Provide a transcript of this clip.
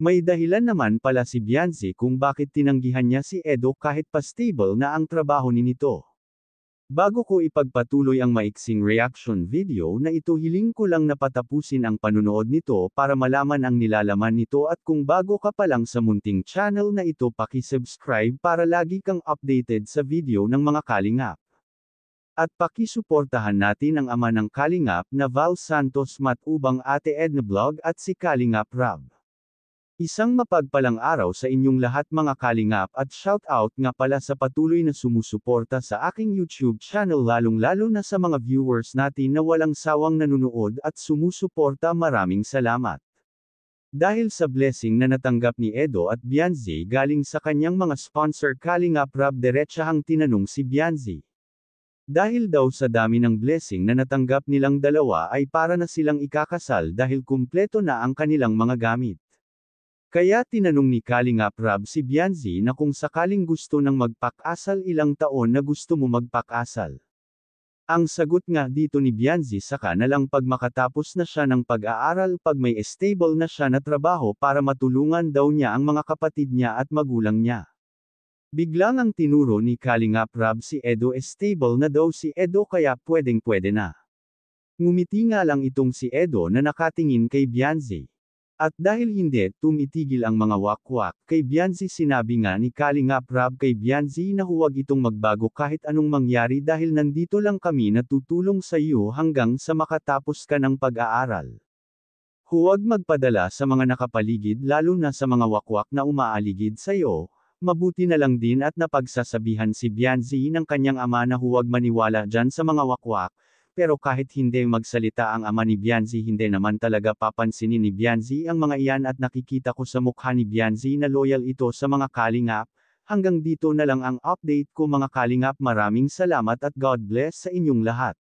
May dahilan naman pala si Beyonce kung bakit tinanggihan niya si Edo kahit pa stable na ang trabaho ni nito. Bago ko ipagpatuloy ang maiksing reaction video na ito, hiling ko lang na patapusin ang panunood nito para malaman ang nilalaman nito, at kung bago ka pa lang sa munting channel na ito, paki-subscribe para lagi kang updated sa video ng mga kalingap. At pakisuportahan natin ang ama ng kalingap na Val Santos Matubang, Ate Edna Vlog at si Kalingap Rob. Isang mapagpalang araw sa inyong lahat mga kalingap, at shout out nga pala sa patuloy na sumusuporta sa aking YouTube channel, lalong-lalo na sa mga viewers natin na walang sawang nanunood at sumusuporta. Maraming salamat. Dahil sa blessing na natanggap ni Edo at Beyonce galing sa kanyang mga sponsor, Kalingap Rob diretsahang tinanong si Beyonce. Dahil daw sa dami ng blessing na natanggap nilang dalawa ay para na silang ikakasal dahil kumpleto na ang kanilang mga gamit. Kaya tinanong ni Kalingap Rob si Beyonce na kung sakaling gusto ng magpakasal, ilang taon na gusto mo magpakasal. Ang sagot nga dito ni Beyonce, saka na lang pag makatapos na siya ng pag-aaral, pag may stable na siya na trabaho para matulungan daw niya ang mga kapatid niya at magulang niya. Biglang ang tinuro ni Kalingap Rob si Edo, stable na daw si Edo kaya pwedeng-pwede na. Ngumiti nga lang itong si Edo na nakatingin kay Beyonce. At dahil hindi tumitigil ang mga wakwak kay Beyonce, sinabi nga ni Kalingap Rob kay Beyonce na huwag itong magbago kahit anong mangyari dahil nandito lang kami na tutulong sa iyo hanggang sa makatapos ka ng pag-aaral. Huwag magpadala sa mga nakapaligid, lalo na sa mga wakwak na umaaligid sa iyo. Mabuti na lang din at napagsasabihan si Beyonce ng kanyang ama na huwag maniwala dyan sa mga wakwak. Pero kahit hindi magsalita ang ama ni Beyonce, hindi naman talaga papansinin ni Beyonce ang mga iyan, at nakikita ko sa mukha ni Beyonce na loyal ito sa mga kalingap. Hanggang dito na lang ang update ko mga kalingap, maraming salamat at God bless sa inyong lahat.